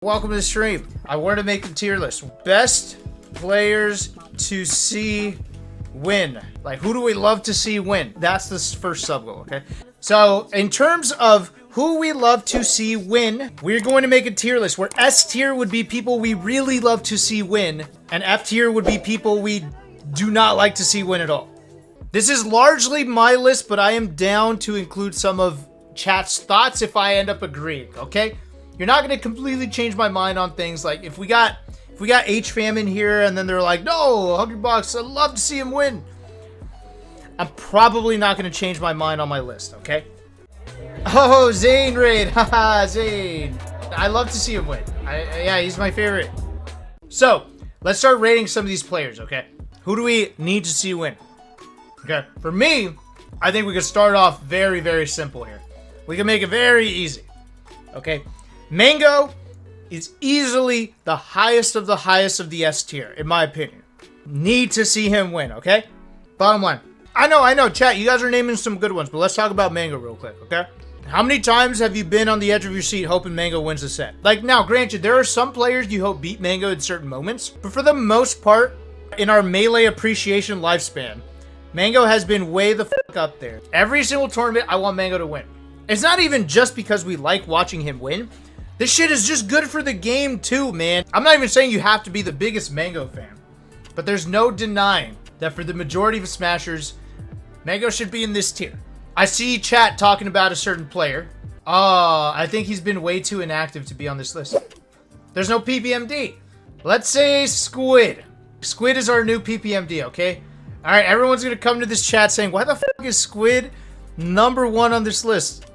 Welcome to the stream. I wanted to make the tier list. Best players to see win. Like, who do we love to see win? That's the first sub goal, okay? So, in terms of who we love to see win, we're going to make a tier list where S tier would be people we really love to see win, and F tier would be people we do not like to see win at all. This is largely my list, but I am down to include some of chat's thoughts if I end up agreeing, okay? You're not going to completely change my mind on things. Like, if we got H-Fam in here and then they're like, no, $100, I'd love to see him win, I'm probably not going to change my mind on my list, okay? Oh, Zane raid. Haha, Zane. I love to see him win. Yeah, he's my favorite. So, let's start rating some of these players, okay? Who do we need to see win? Okay, for me, I think we could start off very, very simple here. We can make it very easy, okay? Mango is easily the highest of the S tier, in my opinion. Need to see him win, okay? Bottom line. I know, chat, you guys are naming some good ones, but let's talk about Mango real quick, okay? How many times have you been on the edge of your seat hoping Mango wins the set? Like, now, granted, there are some players you hope beat Mango in certain moments, but for the most part, in our Melee appreciation lifespan, Mango has been way the fuck up there. Every single tournament, I want Mango to win. It's not even just because we like watching him win. This shit is just good for the game too, man. I'm not even saying you have to be the biggest Mango fan, but there's no denying that for the majority of Smashers, Mango should be in this tier. I see chat talking about a certain player. I think he's been way too inactive to be on this list. There's no PPMD. Let's say Squid. Squid is our new PPMD, okay? All right, everyone's gonna come to this chat saying, why the fuck is Squid #1 on this list?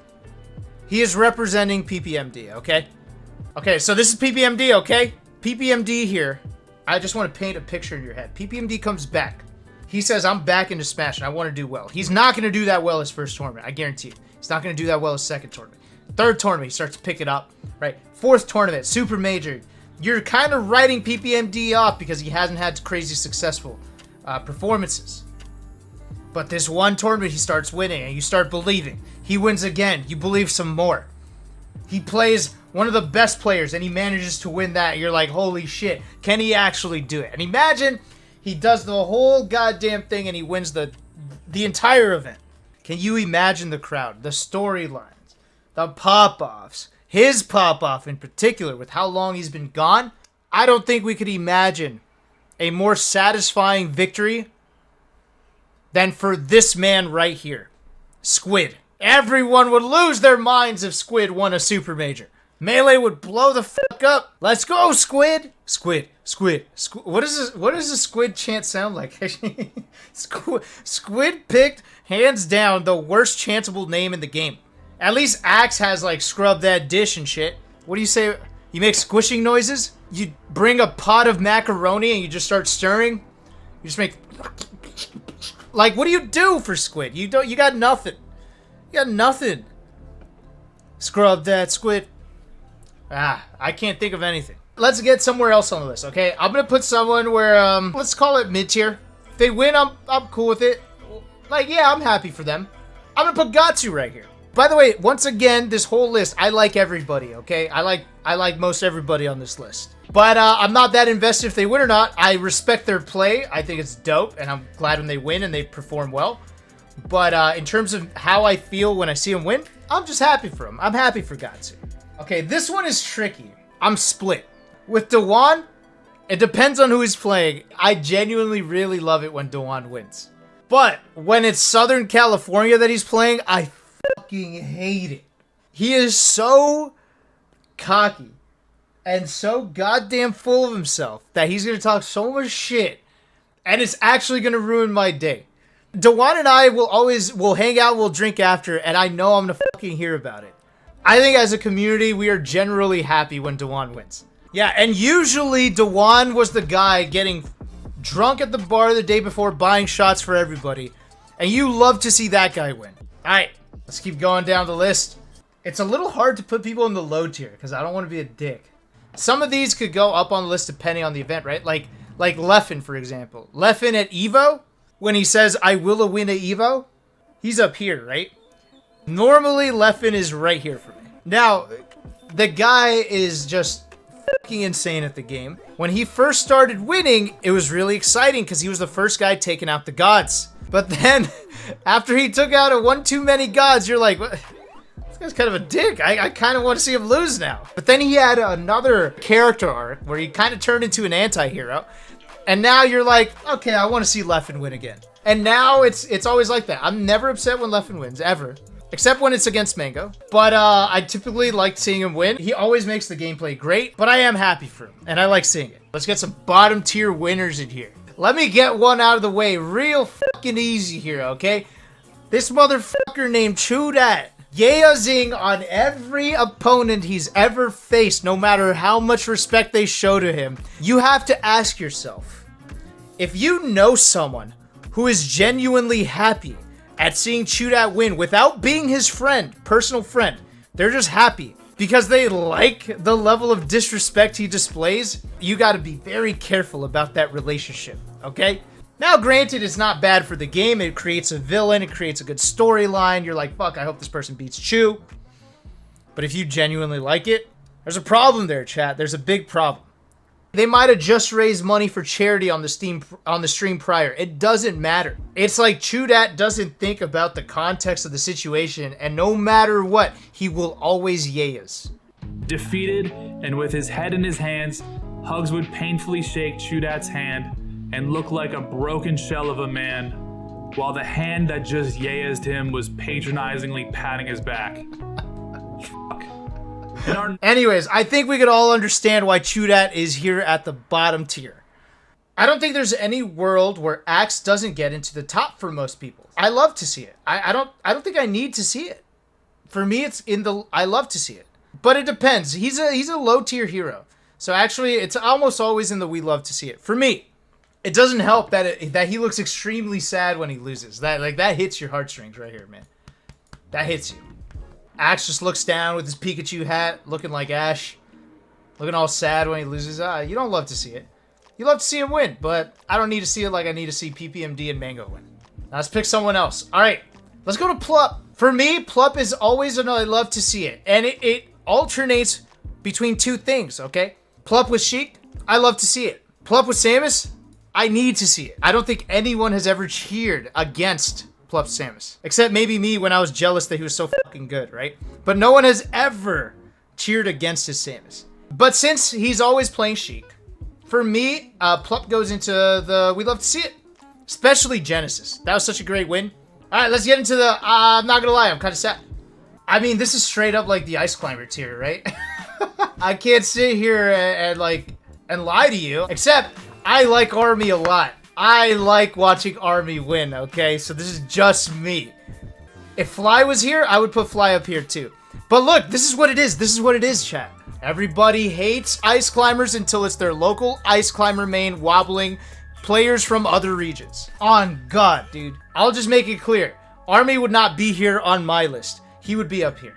He is representing PPMD, okay? Okay, so this is PPMD, okay? PPMD here. I just want to paint a picture in your head. PPMD comes back. He says, I'm back into Smash and I want to do well. He's not going to do that well his first tournament, I guarantee you. He's not going to do that well his second tournament. Third tournament, he starts to pick it up, right? Fourth tournament, super major. You're kind of writing PPMD off because he hasn't had crazy successful performances. But this one tournament, he starts winning, and you start believing. He wins again. You believe some more. He plays one of the best players, and he manages to win that. You're like, holy shit, can he actually do it? And imagine he does the whole goddamn thing, and he wins the entire event. Can you imagine the crowd, the storylines, the pop-offs, his pop-off in particular, with how long he's been gone? I don't think we could imagine a more satisfying victory than for this man right here, Squid. Everyone would lose their minds if Squid won a super major. Melee would blow the fuck up. Let's go, Squid. Squid. What does the Squid chant sound like? Squid picked, hands down, the worst chantable name in the game. At least Axe has, like, scrub that dish and shit. What do you say? You make squishing noises? You bring a pot of macaroni and you just start stirring? You just make... Like, what do you do for Squid? You got nothing. You got nothing. Scrub that Squid. I can't think of anything. Let's get somewhere else on the list, okay? I'm gonna put someone where, let's call it mid-tier. If they win, I'm cool with it. Like, yeah, I'm happy for them. I'm gonna put Gatsu right here. By the way, once again, this whole list, I like everybody, okay? I like most everybody on this list. But I'm not that invested if they win or not. I respect their play. I think it's dope, and I'm glad when they win and they perform well. But in terms of how I feel when I see them win, I'm just happy for them. I'm happy for Gatsu. Okay, this one is tricky. I'm split. With Dewan, it depends on who he's playing. I genuinely really love it when Dewan wins. But when it's Southern California that he's playing, I fucking hate it. He is so cocky and so goddamn full of himself that he's going to talk so much shit, and it's actually going to ruin my day. Dewan and I will hang out, we'll drink after, and I know I'm going to fucking hear about it. I think as a community, we are generally happy when Dewan wins. Yeah, and usually Dewan was the guy getting drunk at the bar the day before, buying shots for everybody, and you love to see that guy win. Alright, let's keep going down the list. It's a little hard to put people in the low tier, because I don't want to be a dick. Some of these could go up on the list depending on the event, right? Like Leffen, for example. Leffen at Evo, when he says, I will win at Evo, he's up here, right? Normally, Leffen is right here for me. Now, the guy is just fucking insane at the game. When he first started winning, it was really exciting because he was the first guy taking out the gods. But then, after he took out one too many gods, you're like, what? This guy's kind of a dick. I kind of want to see him lose now. But then he had another character arc where he kind of turned into an anti-hero. And now you're like, okay, I want to see Leffen win again. And now it's always like that. I'm never upset when Leffen wins, ever. Except when it's against Mango. But I typically like seeing him win. He always makes the gameplay great, but I am happy for him. And I like seeing it. Let's get some bottom tier winners in here. Let me get one out of the way real fucking easy here, okay? This motherfucker named Chudat. Yeazing on every opponent he's ever faced, no matter how much respect they show to him. You have to ask yourself, if you know someone who is genuinely happy at seeing Chudat win without being his friend, personal friend, they're just happy because they like the level of disrespect he displays, you gotta be very careful about that relationship, okay? Now, granted, it's not bad for the game. It creates a villain. It creates a good storyline. You're like, fuck, I hope this person beats Chu. But if you genuinely like it, there's a problem there, chat. There's a big problem. They might have just raised money for charity on the stream prior. It doesn't matter. It's like Chudat doesn't think about the context of the situation, and no matter what, he will always yeas. Defeated and with his head in his hands, Hugs would painfully shake Chudat's hand and look like a broken shell of a man, while the hand that just yeazed him was patronizingly patting his back. Anyways, I think we could all understand why Chudat is here at the bottom tier. I don't think there's any world where Axe doesn't get into the top for most people. I love to see it. I don't think I need to see it. For me, it's in the I love to see it. But it depends. He's a low tier hero. So actually, it's almost always in the we love to see it. For me, it doesn't help that he looks extremely sad when he loses. That hits your heartstrings right here, man. That hits you. Axe just looks down with his Pikachu hat, looking like Ash, looking all sad when he loses. You don't love to see it. You love to see him win, but I don't need to see it like I need to see PPMD and Mango win. Now let's pick someone else. All right, let's go to Plup. For me, Plup is always an I love to see it, and it alternates between two things. Okay, Plup with Sheik, I love to see it. Plup with Samus, I need to see it. I don't think anyone has ever cheered against Plup Samus. Except maybe me when I was jealous that he was so fucking good, right? But no one has ever cheered against his Samus. But since he's always playing Sheik, for me, Plup goes into the we love to see it. Especially Genesis. That was such a great win. Alright, let's get into the, I'm not gonna lie, I'm kind of sad. I mean, this is straight up like the Ice Climber tier, right? I can't sit here and lie to you. Except, I like Army a lot. I like watching Army win, okay? So this is just me. If Fly was here, I would put Fly up here too. But look, this is what it is. This is what it is, chat. Everybody hates Ice Climbers until it's their local Ice Climber main wobbling players from other regions. On God, dude. I'll just make it clear. Army would not be here on my list. He would be up here.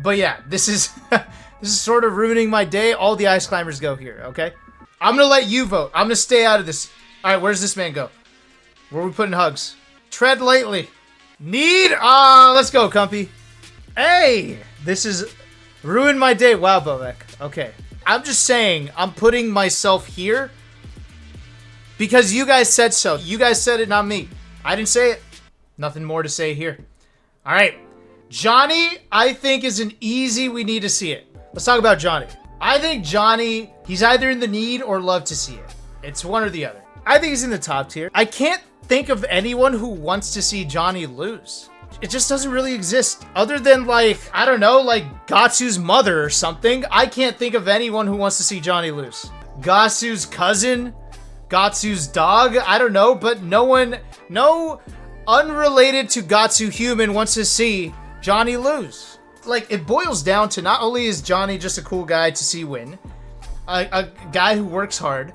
But yeah, this is this is sort of ruining my day. All the Ice Climbers go here, okay? I'm gonna let you vote. I'm gonna stay out of this. Alright, where's this man go? Where are we putting Hugs? Tread lightly. Need? Let's go, Cumpy. Hey! This is ruined my day. Wow, Bovek. Okay. I'm just saying, I'm putting myself here because you guys said so. You guys said it, not me. I didn't say it. Nothing more to say here. Alright. Johnny, I think, is an easy we need to see it. Let's talk about Johnny. I think Johnny, he's either in the need or love to see it. It's one or the other. I think he's in the top tier. I can't think of anyone who wants to see Johnny lose. It just doesn't really exist. Other than, like, I don't know, like Gatsu's mother or something. I can't think of anyone who wants to see Johnny lose. Gatsu's cousin? Gatsu's dog? I don't know, but no unrelated to Gatsu human wants to see Johnny lose. Like, it boils down to not only is Johnny just a cool guy to see win, a guy who works hard,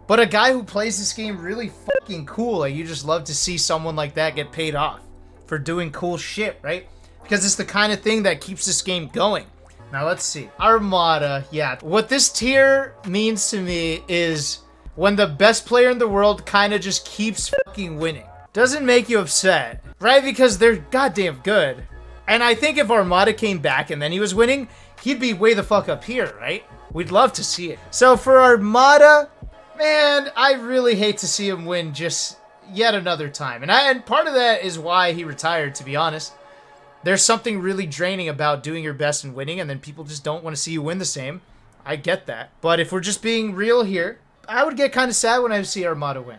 but a guy who plays this game really fucking cool. Like, you just love to see someone like that get paid off for doing cool shit, right? Because it's the kind of thing that keeps this game going. Now, let's see. Armada, yeah. What this tier means to me is when the best player in the world kind of just keeps fucking winning. Doesn't make you upset, right? Because they're goddamn good. And I think if Armada came back and then he was winning, he'd be way the fuck up here, right? We'd love to see it. So for Armada, man, I really hate to see him win just yet another time. And part of that is why he retired, to be honest. There's something really draining about doing your best and winning, and then people just don't want to see you win the same. I get that. But if we're just being real here, I would get kind of sad when I see Armada win.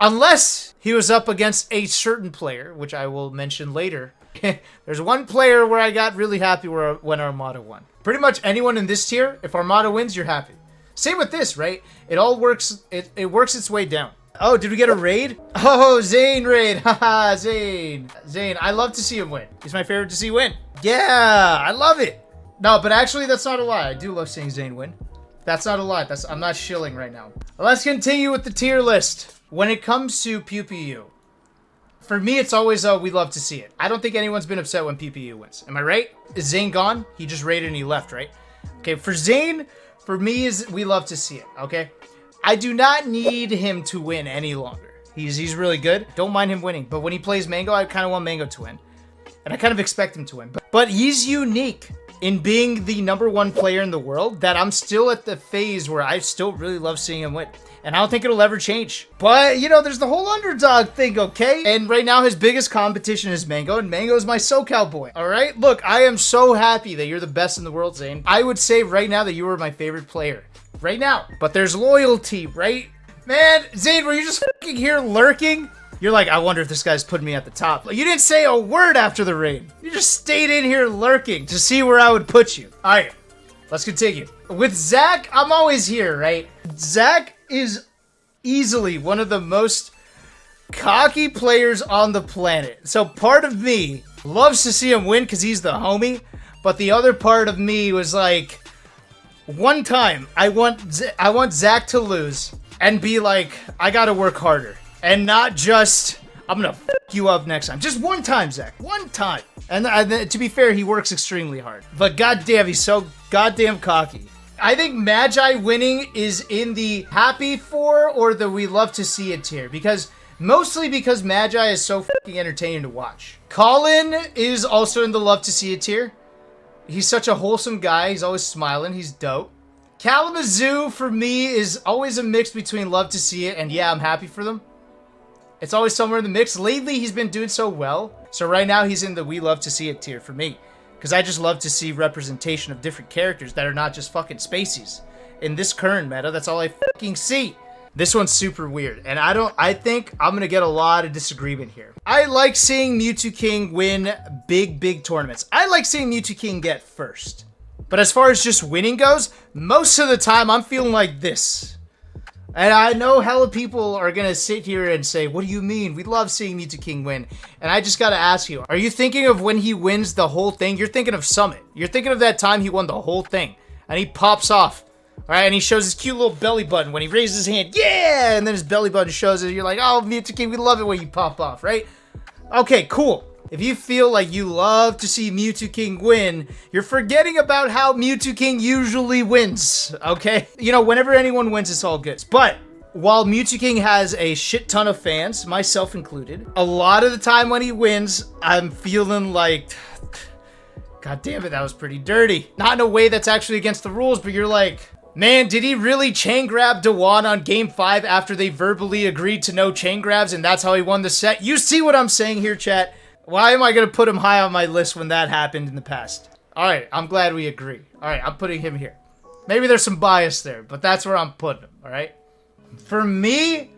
Unless he was up against a certain player, which I will mention later. There's one player where I got really happy when Armada won. Pretty much anyone in this tier, if Armada wins, you're happy. Same with this, right? It all works, it works its way down. Oh, did we get a raid? Oh, Zane raid. Haha, Zane. Zane, I love to see him win. He's my favorite to see win. Yeah, I love it. No, but actually, that's not a lie. I do love seeing Zane win. That's not a lie. I'm not shilling right now. Let's continue with the tier list. When it comes to PPU, for me, it's always we love to see it. I don't think anyone's been upset when PPU wins. Am I right? Is Zane gone? He just raided and he left, right? Okay, for Zane, for me, we love to see it, okay? I do not need him to win any longer. He's really good. Don't mind him winning. But when he plays Mango, I kind of want Mango to win. And I kind of expect him to win. But he's unique in being the #1 player in the world that I'm still at the phase where I still really love seeing him win. And I don't think it'll ever change. But, you know, there's the whole underdog thing, okay? And right now, his biggest competition is Mango, and Mango is my SoCal boy, all right? Look, I am so happy that you're the best in the world, Zane. I would say right now that you are my favorite player. Right now. But there's loyalty, right? Man, Zane, were you just fucking here lurking? You're like, I wonder if this guy's putting me at the top. Like, you didn't say a word after the raid. You just stayed in here lurking to see where I would put you. All right, let's continue. With Zach, I'm always here, right? Zach is easily one of the most cocky players on the planet. So part of me loves to see him win because he's the homie. But the other part of me was like, one time, I want Zach to lose and be like, I gotta work harder. And not just, I'm gonna f*** you up next time. Just one time, Zach. One time. And to be fair, he works extremely hard. But goddamn, he's so goddamn cocky. I think Magi winning is in the happy for or the we love to see it tier. Mostly because Magi is so f***ing entertaining to watch. Colin is also in the love to see it tier. He's such a wholesome guy. He's always smiling. He's dope. Kalamazoo, for me, is always a mix between love to see it and yeah, I'm happy for them. It's always somewhere in the mix. Lately, he's been doing so well. So right now, he's in the we love to see it tier for me. Because I just love to see representation of different characters that are not just fucking spaceys. In this current meta, that's all I fucking see. This one's super weird. And I think I'm going to get a lot of disagreement here. I like seeing Mewtwo King win big tournaments. I like seeing Mewtwo King get first. But as far as just winning goes, most of the time I'm feeling like this. And I know hella people are going to sit here and say, what do you mean? We love seeing Mewtwo King win. And I just got to ask you, are you thinking of when he wins the whole thing? You're thinking of Summit. You're thinking of that time he won the whole thing. And he pops off. All right, and he shows his cute little belly button when he raises his hand. Yeah! And then his belly button shows it. You're like, oh, Mewtwo King, we love it when you pop off, right? Okay, cool. If you feel like you love to see Mewtwo King win, you're forgetting about how Mewtwo King usually wins, okay? You know, whenever anyone wins, it's all good. But while Mewtwo King has a shit ton of fans, myself included, a lot of the time when he wins, I'm feeling like, God damn it, that was pretty dirty. Not in a way that's actually against the rules, but you're like, man, did he really chain grab Dewan on Game 5 after they verbally agreed to no chain grabs and that's how he won the set? You see what I'm saying here, chat? Why am I going to put him high on my list when that happened in the past? Alright, I'm glad we agree. Alright, I'm putting him here. Maybe there's some bias there, but that's where I'm putting him, alright? For me,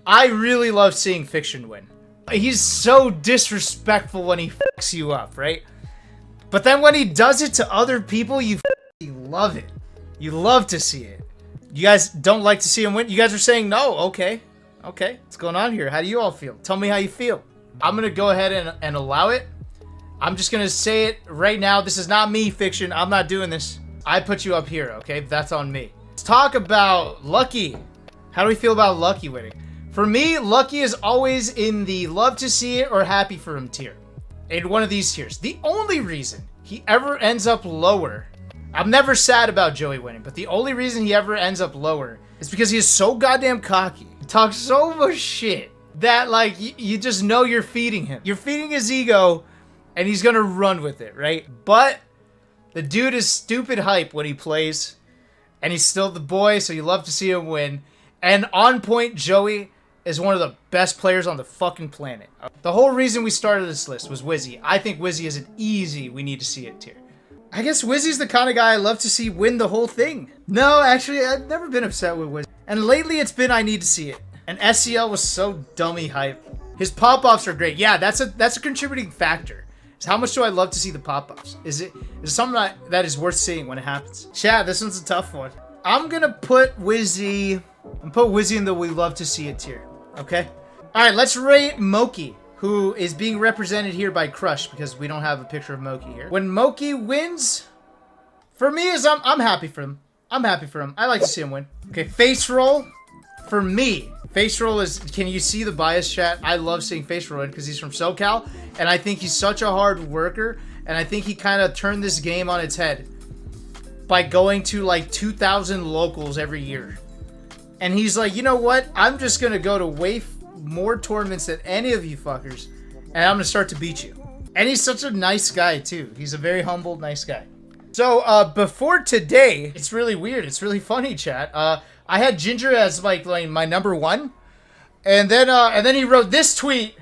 I really love seeing Fiction win. He's so disrespectful when he fucks you up, right? But then when he does it to other people, you love it. You love to see it. You guys don't like to see him win? You guys are saying no. Okay. Okay. What's going on here? How do you all feel? Tell me how you feel. I'm going to go ahead and allow it. I'm just going to say it right now. This is not me, Fiction. I'm not doing this. I put you up here, okay? That's on me. Let's talk about Lucky. How do we feel about Lucky winning? For me, Lucky is always in the love to see it or happy for him tier. In one of these tiers. The only reason he ever ends up lower, I'm never sad about Joey winning, but the only reason he ever ends up lower is because he is so goddamn cocky. He talks so much shit that, like, you just know you're feeding him. You're feeding his ego, and he's gonna run with it, right? But the dude is stupid hype when he plays, And he's still the boy, so you love to see him win. And on point, Joey is one of the best players on the fucking planet. The whole reason we started this list was Wizzy. I think Wizzy is an easy we need to see it tier. I guess Wizzy's the kind of guy I love to see win the whole thing. No, actually, I've never been upset with Wizzy. And lately it's been I need to see it. And SCL was so dummy hype. His pop-offs are great. Yeah, that's a contributing factor. Is how much do I love to see the pop-offs? Is it something that is worth seeing when it happens? Chat, this one's a tough one. I'm gonna put Wizzy in the we love to see it tier. Okay? Alright, let's rate Moki, who is being represented here by Crush because we don't have a picture of Moki here. When Moki wins, for me, I'm happy for him. I'm happy for him. I like to see him win. Okay, face roll. For me, face roll is, can you see the bias, chat? I love seeing face roll because he's from SoCal, and I think he's such a hard worker, and I think he kind of turned this game on its head by going to like 2,000 locals every year. And he's like, you know what? I'm just going to go to way more tournaments than any of you fuckers, and I'm going to start to beat you. And he's such a nice guy, too. He's a very humble, nice guy. So, before today, it's really weird. It's really funny, chat. I had Ginger as, like my number one. And then he wrote this tweet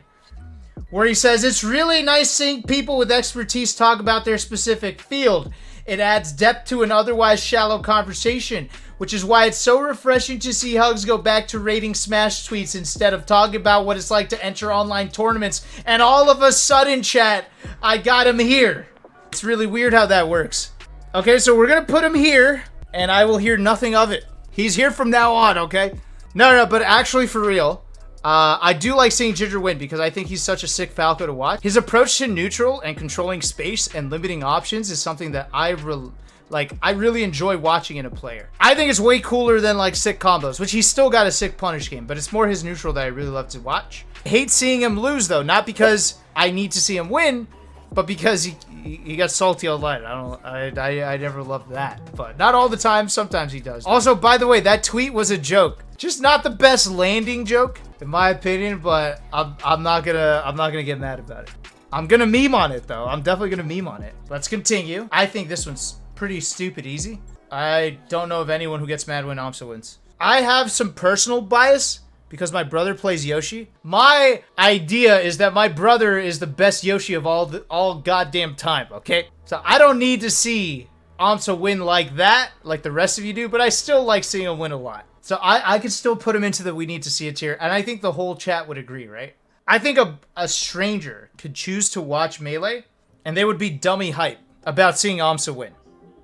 where he says, it's really nice seeing people with expertise talk about their specific field. It adds depth to an otherwise shallow conversation, which is why it's so refreshing to see Hugs go back to rating Smash tweets instead of talking about what it's like to enter online tournaments. And all of a sudden, chat, I got him here. It's really weird how that works. Okay, so we're going to put him here, and I will hear nothing of it. He's here from now on, okay? No, but actually, for real, I do like seeing Ginger win because I think he's such a sick Falco to watch. His approach to neutral and controlling space and limiting options is something that I really enjoy watching in a player. I think it's way cooler than like sick combos, which he's still got a sick punish game, but it's more his neutral that I really love to watch. I hate seeing him lose though, not because I need to see him win, but because he got salty online. I never loved that, but not all the time. Sometimes he does. Also, by the way, that tweet was a joke. Just not the best landing joke, in my opinion, but I'm not gonna get mad about it. I'm gonna meme on it though. I'm definitely gonna meme on it. Let's continue. I think this one's pretty stupid easy. I don't know of anyone who gets mad when Amsa wins. I have some personal bias because my brother plays Yoshi. My idea is that my brother is the best Yoshi of all goddamn time, okay? So I don't need to see Amsa win like that, like the rest of you do, but I still like seeing him win a lot. So I could still put him into the we need to see it tier, and I think the whole chat would agree, right? I think a stranger could choose to watch Melee, and they would be dummy hype about seeing Amsa win.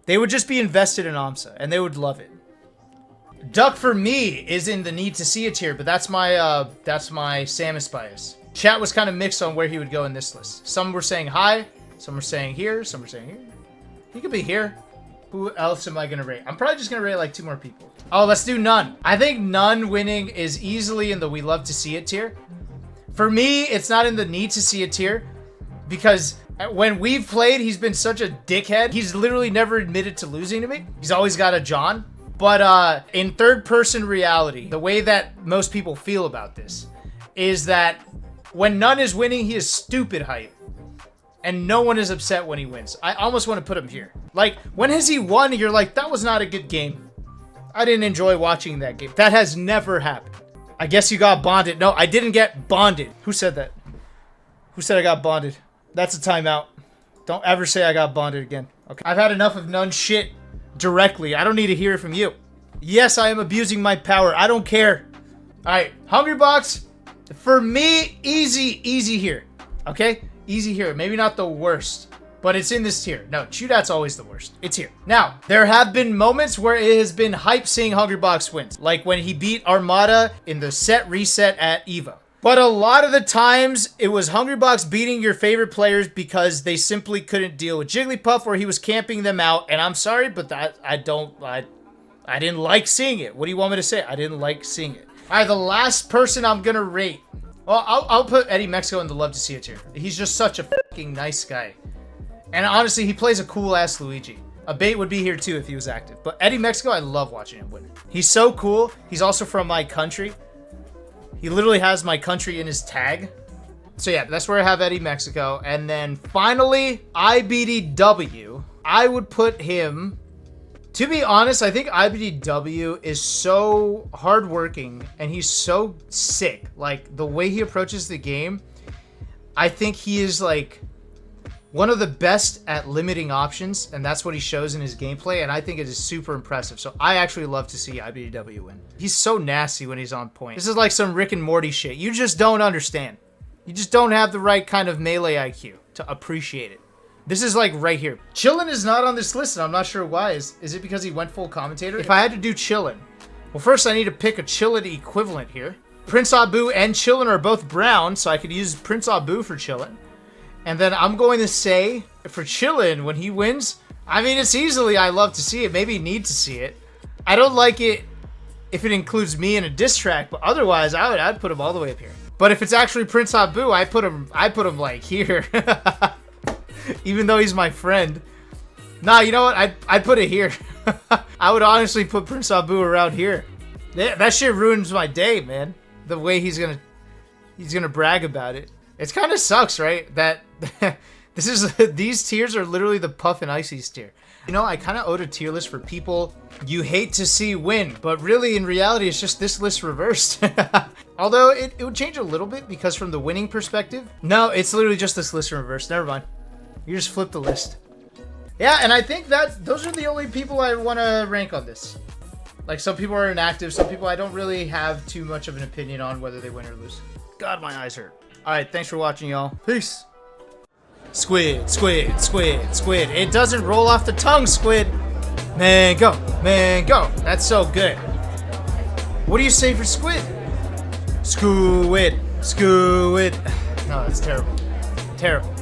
They would just be invested in Amsa, and they would love it. Duck for me is in the need to see it tier, but that's my Samus bias. Chat was kind of mixed on where he would go in this list. Some were saying hi, some were saying here, some were saying here. He could be here. Who else am I gonna rate? I'm probably just gonna rate like 2 more people. Oh, let's do None. I think None winning is easily in the we love to see it tier. For me, it's not in the need to see it tier because when we've played, he's been such a dickhead. He's literally never admitted to losing to me. He's always got a John. But in third-person reality, the way that most people feel about this is that when None is winning, he is stupid hype. And no one is upset when he wins. I almost want to put him here. Like, when has he won? You're like, that was not a good game. I didn't enjoy watching that game. That has never happened. I guess you got bonded. No, I didn't get bonded. Who said that? Who said I got bonded? That's a timeout. Don't ever say I got bonded again. Okay. I've had enough of None shit directly. I don't need to hear it from you. Yes, I am abusing my power. I don't care. Alright, Hungrybox. For me, easy here. Okay? Easy here. Maybe not the worst, but it's in this tier. No, Shootout's always the worst. It's here. Now, there have been moments where it has been hype seeing Hungrybox wins. Like when he beat Armada in the set reset at EVO. But a lot of the times, it was Hungrybox beating your favorite players because they simply couldn't deal with Jigglypuff or he was camping them out. And I'm sorry, but I didn't like seeing it. What do you want me to say? I didn't like seeing it. All right, the last person I'm going to rate. Well, I'll put Eddie Mexico in the love to see it tier. He's just such a fucking nice guy. And honestly, he plays a cool-ass Luigi. A bait would be here too if he was active. But Eddie Mexico, I love watching him win. He's so cool. He's also from my country. He literally has my country in his tag. So yeah, that's where I have Eddie Mexico. And then finally, IBDW. I would put him To be honest, I think IBDW is so hardworking and he's so sick. Like, the way he approaches the game, I think he is, like, one of the best at limiting options, and that's what he shows in his gameplay, and I think it is super impressive. So I actually love to see IBDW win. He's so nasty when he's on point. This is like some Rick and Morty shit. You just don't understand. You just don't have the right kind of melee IQ to appreciate it. This is like right here. Chillin is not on this list, and I'm not sure why. Is it because he went full commentator? If I had to do Chillin, well, first I need to pick a Chillin equivalent here. Prince Abu and Chillin are both brown, so I could use Prince Abu for Chillin. And then I'm going to say, for Chillin, when he wins, I mean, it's easily I love to see it. Maybe need to see it. I don't like it if it includes me in a diss track, but otherwise, I'd put him all the way up here. But if it's actually Prince Abu, I put him like here. Even though he's my friend. Nah, you know what? I'd put it here. I would honestly put Prince Abu around here. That shit ruins my day, man. The way he's gonna brag about it. It kind of sucks, right? That these tiers are literally the Puff and Icy's tier. You know, I kind of owed a tier list for people you hate to see win, but really in reality, it's just this list reversed. Although it would change a little bit because from the winning perspective, no, it's literally just this list reversed. Never mind. You just flip the list. Yeah, and I think that those are the only people I want to rank on this. Like, some people are inactive, some people I don't really have too much of an opinion on whether they win or lose. God, my eyes hurt. Alright, thanks for watching, y'all. Peace. Squid, squid, squid, squid. It doesn't roll off the tongue, squid. Mango, mango. That's so good. What do you say for squid? Squid, squid. No, that's terrible. Terrible.